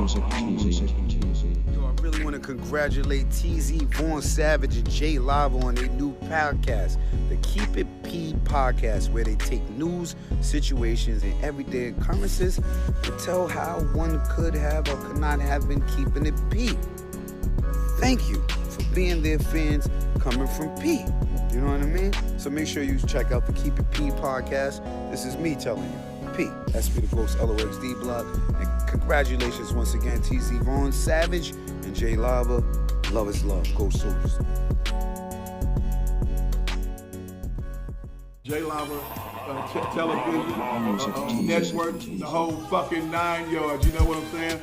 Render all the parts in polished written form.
Yo, I really want to congratulate TZ, Vaughn Savage, and Jay Lava on their new podcast, the Keep It P podcast, where they take news, situations, and everyday occurrences to tell how one could have or could not have been keeping it P. Thank you for being their fans coming from P. You know what I mean? So make sure you check out the Keep It P podcast. This is me telling you. P, SP the Ghost, LOXD Block. And congratulations once again, TZ Vaughn Savage and Jay Lava. Love is love. Go Soldiers. Jay Lava, television, network, the whole fucking 9 yards. You know what I'm saying?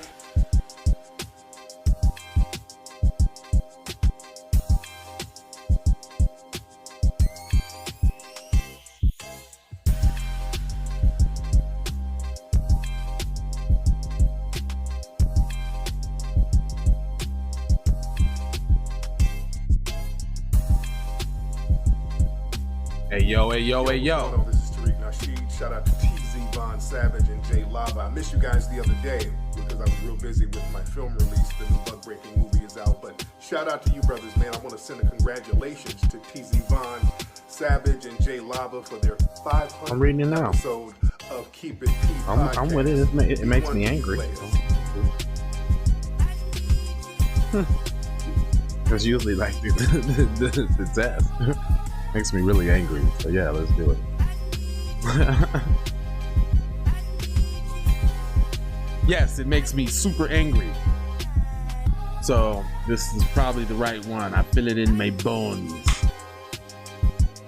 Hey yo. This is Tariq Nasheed. Shout out to TZ Vaughn Savage and Jay Lava. I missed you guys the other day because I was real busy with my film release. The new Bug Breaking movie is out. But shout out to you brothers, man. I want to send a congratulations to TZ Vaughn Savage and Jay Lava for their 500th I'm reading it now. episode of Keep It P podcast. I'm with it. It makes me angry. That's usually like the test. Makes me really angry. So yeah, let's do it. Yes, it makes me super angry. So this is probably the right one. I feel it in my bones.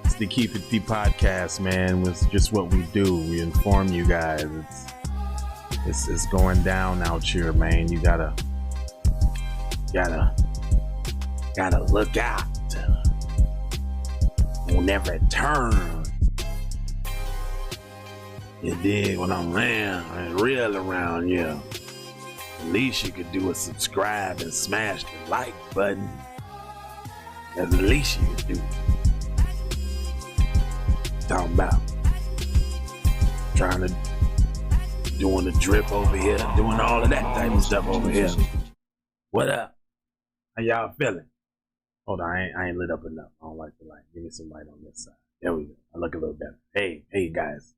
It's the Keep It P podcast, man. It's just what we do. We inform you guys. It's going down out here, man. You gotta look out. On every turn. You dig what I'm saying? It's real around here. At least you could do is subscribe and smash the like button. That's the least you could do. Talking about doing the drip over here, doing all of that type of stuff over here. What up? How y'all feeling? Hold on, I ain't lit up enough. I don't like the light. Give me some light on this side. There we go. I look a little better. Hey guys.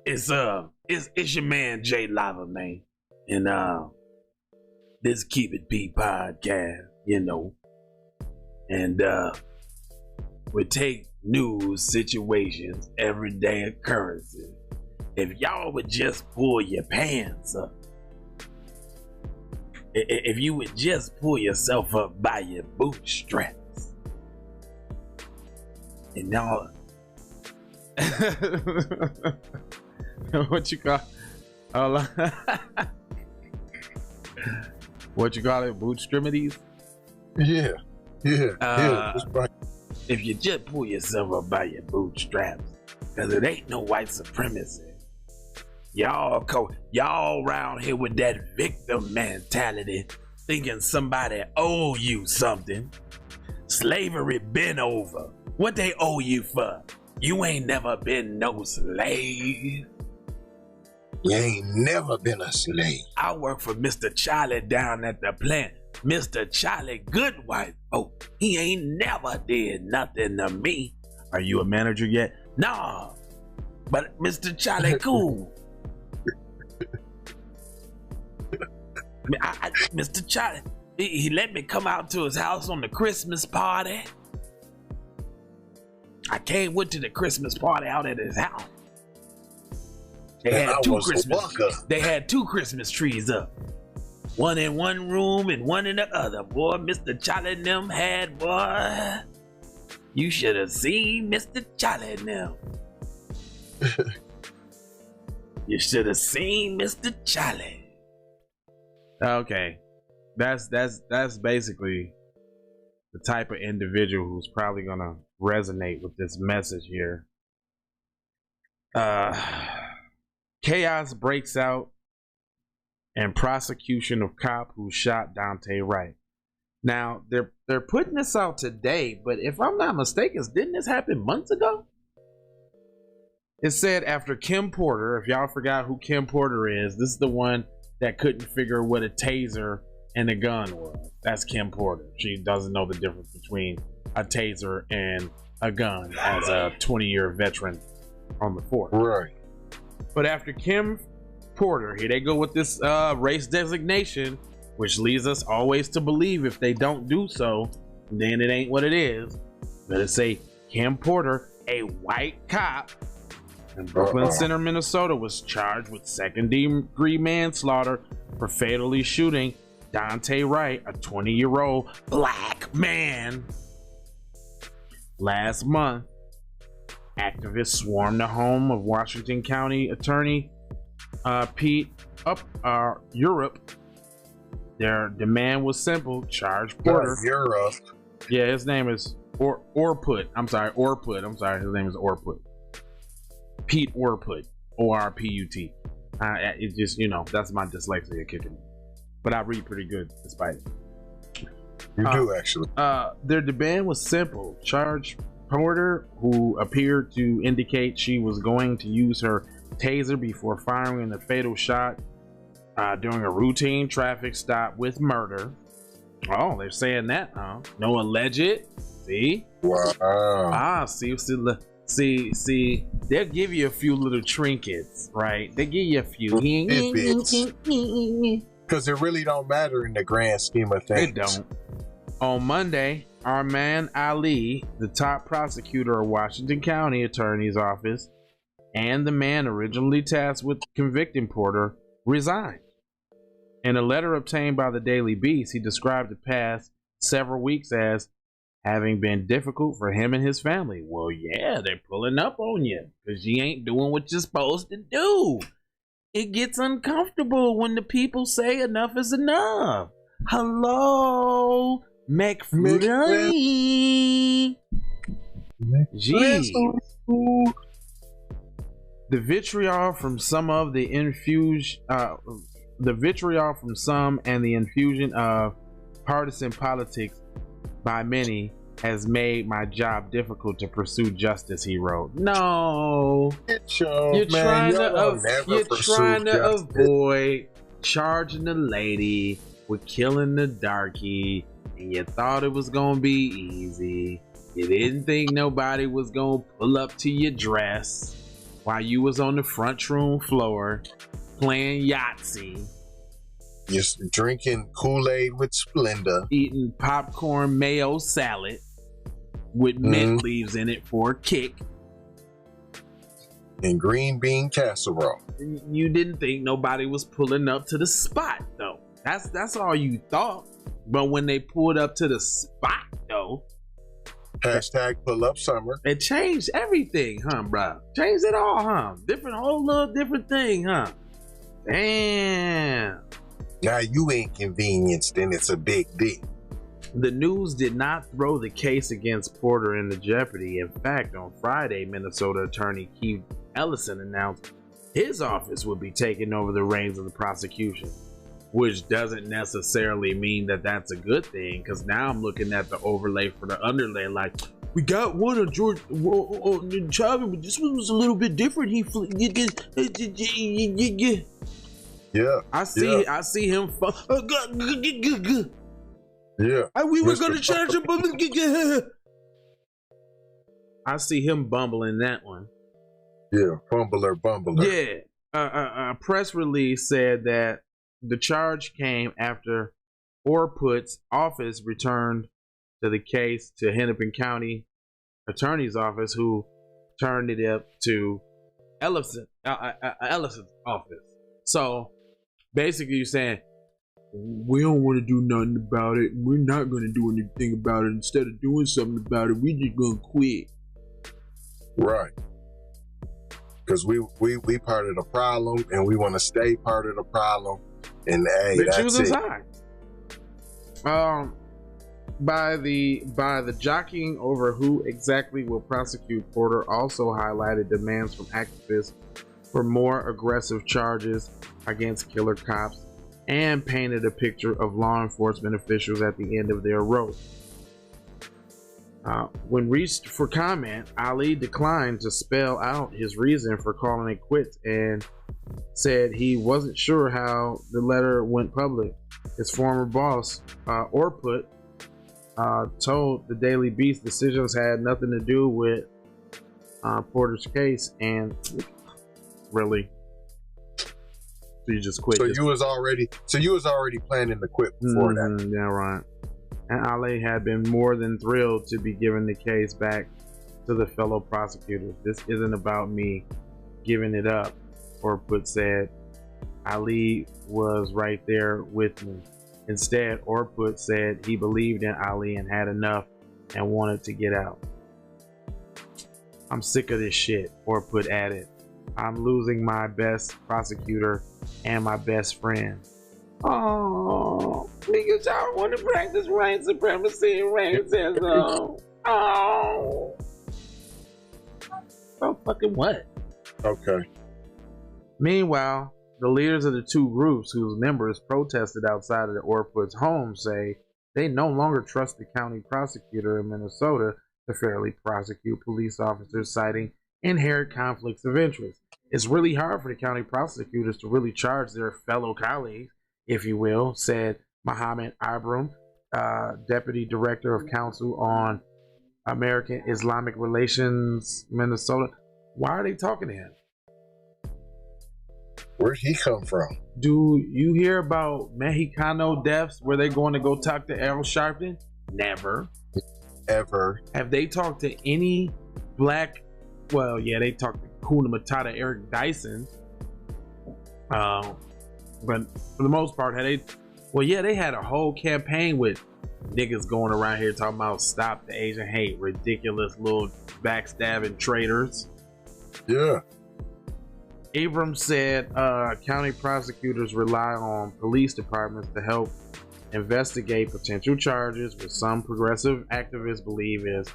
It's your man Jay Lava, man. And this Keep It P podcast, you know. And we take news, situations, everyday occurrences. If y'all would just pull your pants up. If you would just pull yourself up by your bootstraps. And y'all what you call what you call it? Bootstrimities? Yeah. That's right. If you just pull yourself up by your bootstraps, because it ain't no white supremacy. Y'all around here with that victim mentality, thinking somebody owe you something. Slavery been over. What they owe you for? You ain't never been no slave. You ain't never been a slave. I work for Mr. Charlie down at the plant. Mr. Charlie good white folk. He ain't never did nothing to me. Are you a manager yet? Nah. But Mr. Charlie cool. Mr. Charlie, he let me come out to his house on the Christmas party. I came with to the Christmas party out at his house. They had two Christmas trees up. One in one room and one in the other. Boy, Mr. Charlie and them had, boy. You should have seen Mr. Charlie and them. You should have seen Mr. Charlie. Okay, that's basically the type of individual who's probably gonna resonate with this message here. Chaos breaks out and prosecution of cop who shot Daunte Wright. Now they're putting this out today, but if I'm not mistaken, didn't this happen months ago? It said after Kim Porter, if y'all forgot who Kim Porter is, this is the one that couldn't figure what a taser and a gun was. That's Kim Porter. She doesn't know the difference between a taser and a gun as a 20-year veteran on the force. Right. But after Kim Porter, here they go with this race designation, which leads us always to believe if they don't do so, then it ain't what it is. Better say Kim Porter, a white cop in Brooklyn Center, Minnesota, was charged with second-degree manslaughter for fatally shooting Daunte Wright, a 20-year-old black man. Last month, activists swarmed the home of Washington County Attorney Pete Europe. Their demand was simple: charge Porter. Europe. Yeah, his name is Orput. I'm sorry, Orput. I'm sorry, his name is Orput. Pete Orput. O-R-P-U-T. It just, you know, that's my dyslexia kicking. But I read pretty good despite it. You do, actually. Their demand was simple: charge Porter, who appeared to indicate she was going to use her taser before firing a fatal shot during a routine traffic stop, with murder. Oh, they're saying that, huh? No alleged. See? Wow. See, they'll give you a few little trinkets, right? They give you a few. Because it really don't matter in the grand scheme of things. It don't. On Monday, Arman Ali, the top prosecutor of Washington County Attorney's Office, and the man originally tasked with convicting Porter, resigned. In a letter obtained by the Daily Beast, he described the past several weeks as having been difficult for him and his family. Well, yeah, they're pulling up on you because you ain't doing what you're supposed to do. It gets uncomfortable when the people say enough is enough. Hello, McFlurry. Gee. The vitriol from some and the infusion of partisan politics by many has made my job difficult to pursue justice, he wrote. No, you're trying to avoid charging the lady with killing the darky, and you thought it was gonna be easy. You didn't think nobody was gonna pull up to your dress while you was on the front room floor playing Yahtzee, just drinking Kool-Aid with Splenda, eating popcorn mayo salad with mint leaves in it for a kick, and green bean casserole. You didn't think nobody was pulling up to the spot, though. That's all you thought. But when they pulled up to the spot, though, hashtag pull up summer, it changed everything, huh, bro? Changed it all, huh? Whole little different thing, huh? Damn. Now you inconvenienced, and it's a big deal. The news did not throw the case against Porter into jeopardy. In fact, on Friday, Minnesota Attorney Keith Ellison announced his office would be taking over the reins of the prosecution, which doesn't necessarily mean that that's a good thing, because now I'm looking at the overlay for the underlay, like, we got one on George Chavez, but this one was a little bit different. Yeah. I see him. Yeah. We were going to charge him. I see him bumbling that one. Yeah, bumbler. Yeah. A press release said that the charge came after Orput's office returned to the case to Hennepin County Attorney's Office, who turned it up to Ellison's office. So basically, you're saying, we don't want to do nothing about it. We're not going to do anything about it. Instead of doing something about it, we just going to quit. Right. Because we part of the problem, and we want to stay part of the problem. And hey, they're that's choosing it. Sides. By the jockeying over who exactly will prosecute, Porter also highlighted demands from activists for more aggressive charges against killer cops, and painted a picture of law enforcement officials at the end of their rope. When reached for comment, Ali declined to spell out his reason for calling it quits, and said he wasn't sure how the letter went public. His former boss, Orput, told the Daily Beast decisions had nothing to do with Porter's case, and really, so you just quit. So you was already planning to quit before that. Yeah, right. And Ali had been more than thrilled to be giving the case back to the fellow prosecutors. This isn't about me giving it up, Orput said. Ali was right there with me. Instead, Orput said he believed in Ali and had enough and wanted to get out. I'm sick of this shit, Orput added. I'm losing my best prosecutor and my best friend. Oh, because y'all want to practice white supremacy and racism. Oh. Oh, fucking what? Okay. Meanwhile, the leaders of the two groups whose members protested outside of the Orput's home say they no longer trust the county prosecutor in Minnesota to fairly prosecute police officers citing inherent conflicts of interest. It's really hard for the county prosecutors to really charge their fellow colleagues, if you will, said Mohammed Abram, Deputy Director of Council on American Islamic Relations, Minnesota. Why are they talking to him? Where'd he come from? Do you hear about Mexicano deaths where they're going to go talk to Al Sharpton? Never. Ever. Have they talked to any black? Well, yeah, they talked to Kuna Matata, Eric Dyson. But for the most part, had they? Well, yeah, they had a whole campaign with niggas going around here talking about stop the Asian hate, ridiculous little backstabbing traitors. Yeah. Abrams said county prosecutors rely on police departments to help investigate potential charges, which some progressive activists believe is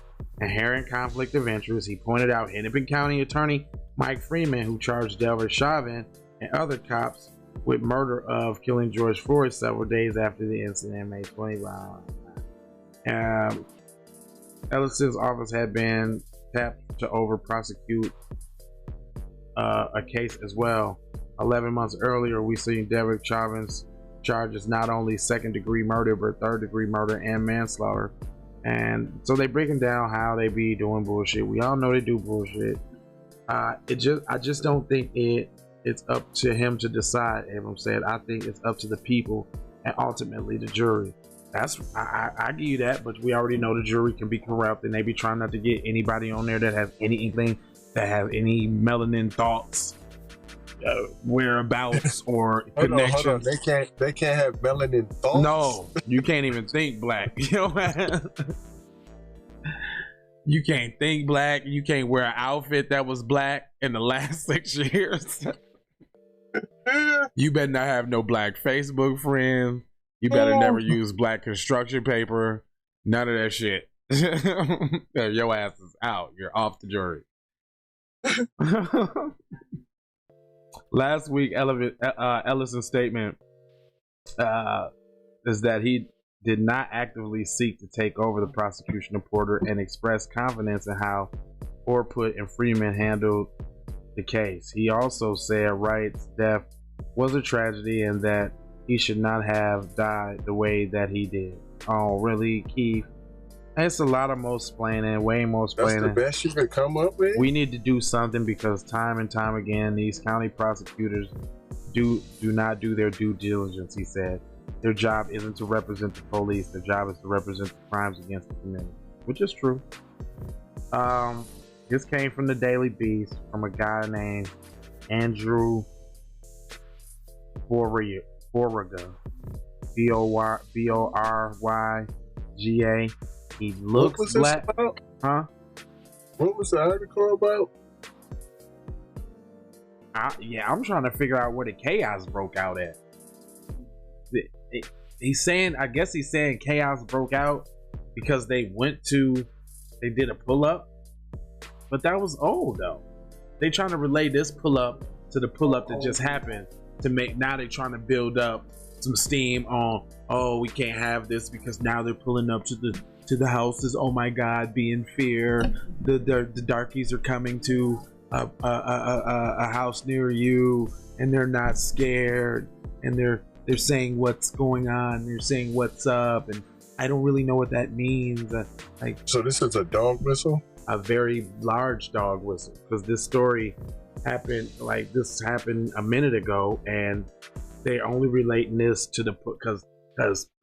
inherent conflict of interest. He pointed out Hennepin County Attorney Mike Freeman, who charged Delbert Chauvin and other cops with murder of killing George Floyd several days after the incident, May 25. Ellison's office had been tapped to over-prosecute a case as well. 11 months earlier, we seen Derek Chauvin's charges not only second-degree murder, but third-degree murder and manslaughter. And so they breaking down how they be doing bullshit. We all know they do bullshit. I just don't think it's up to him to decide, Abrams said. I think it's up to the people and ultimately the jury. I give you that, but we already know the jury can be corrupt and they be trying not to get anybody on there that has anything, that have any melanin thoughts, whereabouts or connections. Hold on. They can't have melanin thoughts. No, you can't even think black. You know what? You can't think black. You can't wear an outfit that was black in the last 6 years. You better not have no black Facebook friends. You better never use black construction paper. None of that shit. Your ass is out. You're off the jury. Last week, Ellison's statement is that he did not actively seek to take over the prosecution of Porter and expressed confidence in how Orput and Freeman handled the case. He also said Wright's death was a tragedy and that he should not have died the way that he did. Oh, really, Keith? It's a lot of most-splaining, way most-splaining. That's the best you can come up with? We need to do something because time and time again, these county prosecutors do not do their due diligence, he said. Their job isn't to represent the police. Their job is to represent the crimes against the community, which is true. This came from the Daily Beast from a guy named Andrew Borrega. Borryga. He looks black. About? Huh? What was the article about? I'm trying to figure out where the chaos broke out at. He's saying chaos broke out because they did a pull-up, but that was old though. They trying to relay this pull-up to the pull-up that just happened now they're trying to build up some steam on, oh, we can't have this because now they're pulling up to the houses. Oh my God, be in fear. The darkies are coming to a house near you, and they're not scared, and they're saying what's going on, they're saying what's up, and I don't really know what that means. Like, so this is a dog whistle? A very large dog whistle, because this story happened a minute ago, and they're only relating this to the because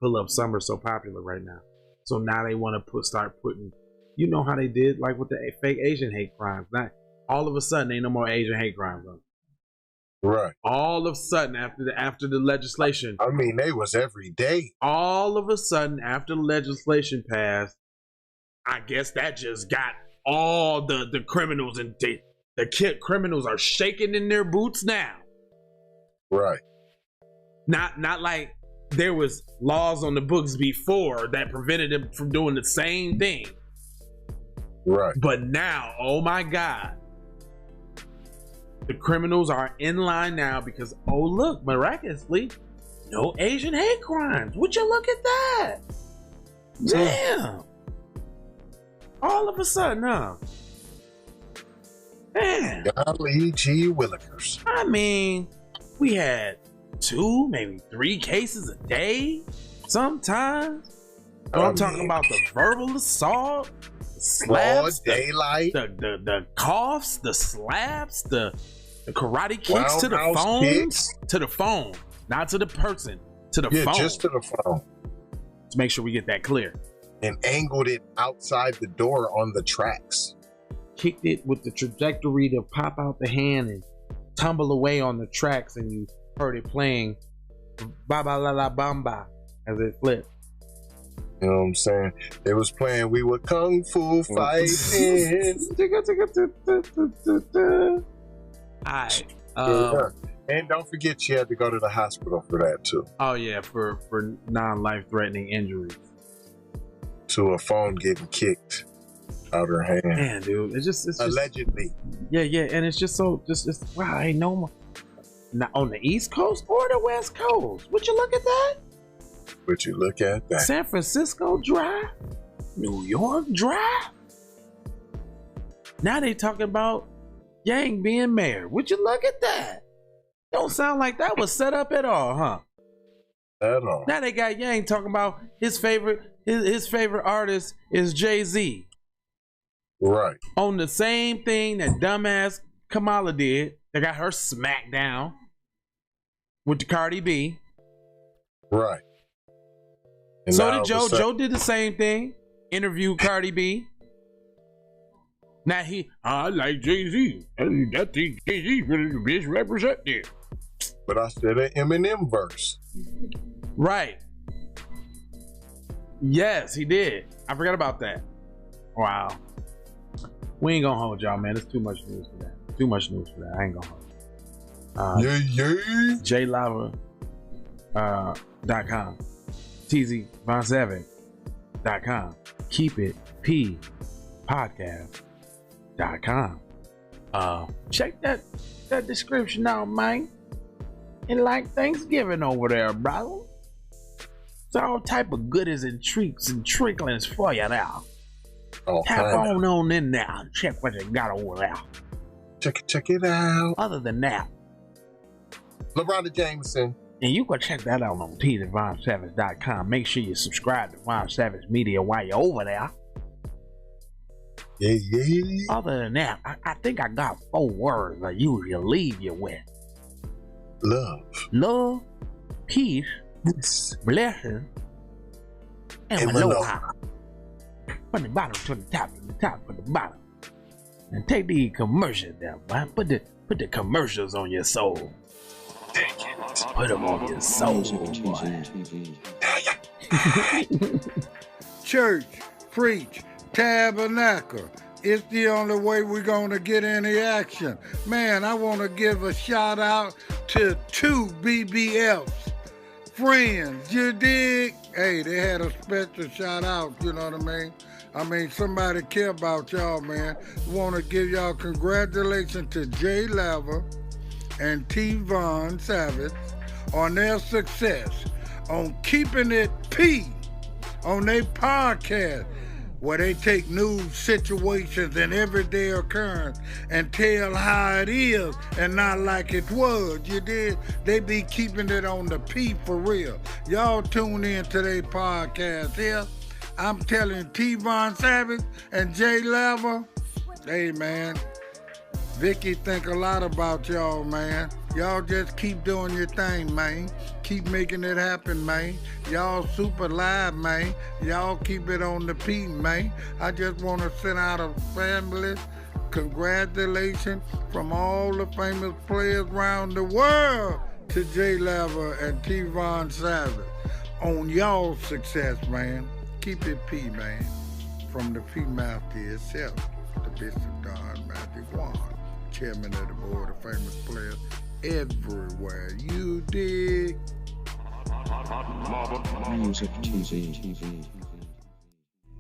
pull-up summer is so popular right now. So now they want to start putting, you know how they did like with the fake Asian hate crimes. Not all of a sudden ain't no more Asian hate crimes. Right. All of a sudden after the legislation. I mean, they was every day. All of a sudden after the legislation passed, I guess that just got all the criminals, and the criminals are shaking in their boots now. Right. Not like there was laws on the books before that prevented them from doing the same thing. Right. But now, oh my God, the criminals are in line now because, oh look, miraculously, no Asian hate crimes. Would you look at that? Damn. All of a sudden, huh? Man. Golly gee willikers. I mean, we had 2, maybe 3 cases a day sometimes. I'm talking about the verbal assault, the slaps, daylight, the coughs, the slaps, the karate kicks to the phone, not to the person, to the phone. Just to the phone. Let's make sure we get that clear. And angled it outside the door on the tracks. Kicked it with the trajectory to pop out the hand and tumble away on the tracks, and you heard it playing ba ba la la bamba as it flipped. You know what I'm saying? They was playing We Were Kung Fu Fighting. Alright. And don't forget you had to go to the hospital for that too. Oh yeah, for non-life threatening injuries. To a phone getting kicked out her hand. Man, dude, it's just allegedly. Yeah, and it's just so wow, ain't no more. Not on the East Coast or the West Coast. Would you look at that? Would you look at that? San Francisco Drive, New York Drive. Now they talking about Yang being mayor. Would you look at that? Don't sound like that was set up at all, huh? At all. Now they got Yang talking about his favorite artist is Jay-Z. Right. On the same thing that dumbass Kamala did. They got her smacked down with the Cardi B. Right. And so did Joe. Joe did the same thing. Interviewed Cardi B. Now I like Jay-Z. That thing Jay-Z really the best representative. But I said an Eminem verse. Right. Yes, he did. I forgot about that. Wow. We ain't gonna hold y'all, man. It's too much news for that. Too much news for that. I ain't gonna hold JLava.com. TZVon7.com. Keep it P podcast.com. Check that description out, man. And like Thanksgiving over there, brother. It's all type of goodies and treats and tricklings for you now. Tap on in there. Check what you got over there. Check it out. Other than that, LeBron Jameson. And you can check that out on TZVon7.com. Make sure you subscribe to Von Savage Media while you're over there. Yeah. Other than that, I think I got 4 words I usually leave you with. Love, peace, blessing, and aloha. From the bottom to the top, from the top to the bottom. And take the commercials there, boy. Put the commercials on your soul. Put them on your soul, boy. Church, preach, tabernacle. It's the only way we're going to get any action. Man, I want to give a shout out to 2 BBFs. Friends, you dig? Hey, they had a special shout out, you know what I mean? I mean, somebody care about y'all, man. Want to give y'all congratulations to Jay Lava and T. Von Savage on their success on keeping it P on their podcast. where they take news situations and everyday occurrence and tell how it is and not like it was. You did? They be keeping it on the P for real. Y'all tune in to their podcast here. I'm telling T-Von Savage and Jay Lava, hey man, Vicky think a lot about y'all, man. Y'all just keep doing your thing, man. Keep making it happen, man. Y'all super live, man. Y'all keep it on the P, man. I just want to send out a family congratulations from all the famous players around the world to Jay Lava and T-Von Savage on y'all's success, man. Keep it P, man. From the P Master itself, the Bishop Don Magic One, chairman of the board of famous players everywhere. You dig? Music TV.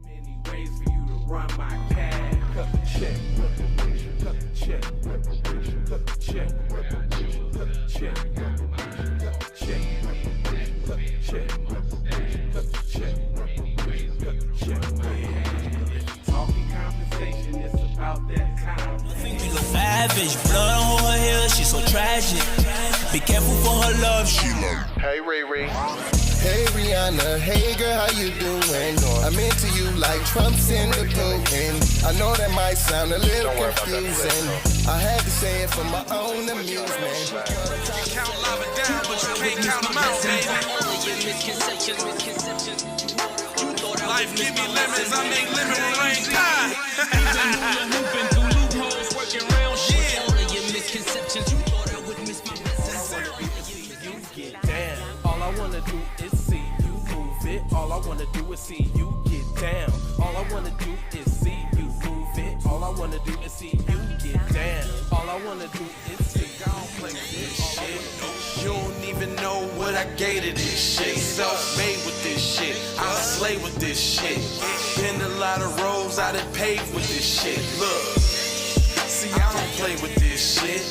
Many ways for you to run my cash. Cut the check, cut the check, cut the check, cut the check, cut the check, cut the check, cut the check, cut the check, cut the check. Talking compensation, it's about that time. You look savage, blood on her hair, she's so tragic. Be careful for her love, she love. Hey Riri. Hey Rihanna, hey girl, how you doing? I'm into you like Trump's in the Putin. I know that might sound a little confusing. I had to say it for my own amusement. Count lava down, but you can't count them out, baby. Life give me lemons, I make lemon rain pie. Moving through loopholes, working round shit. All of your misconceptions, you thought I would miss my message. You get down. All I wanna do is see you move it. All I wanna do is see you get down. All I wanna do is see you move it. All I wanna do is see you get down. All I wanna do is see you play this shit. You don't even know what I gave to this shit. Self-made with this shit. I slay with this shit. Been a lot of roads I done paved with this shit. Look, see I don't play with this shit.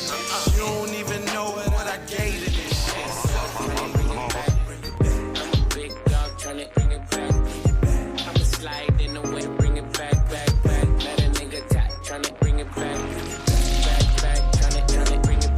You don't even know what I gave to this shit. Big dog tryna bring it back. I'ma slide in the way, bring it back. Let a nigga tap, tryna bring it back. Tryna bring it back. Tryna bring it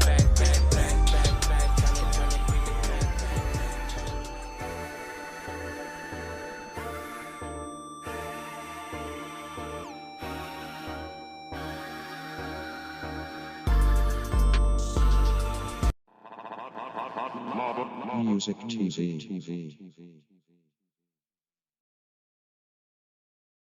Music TV.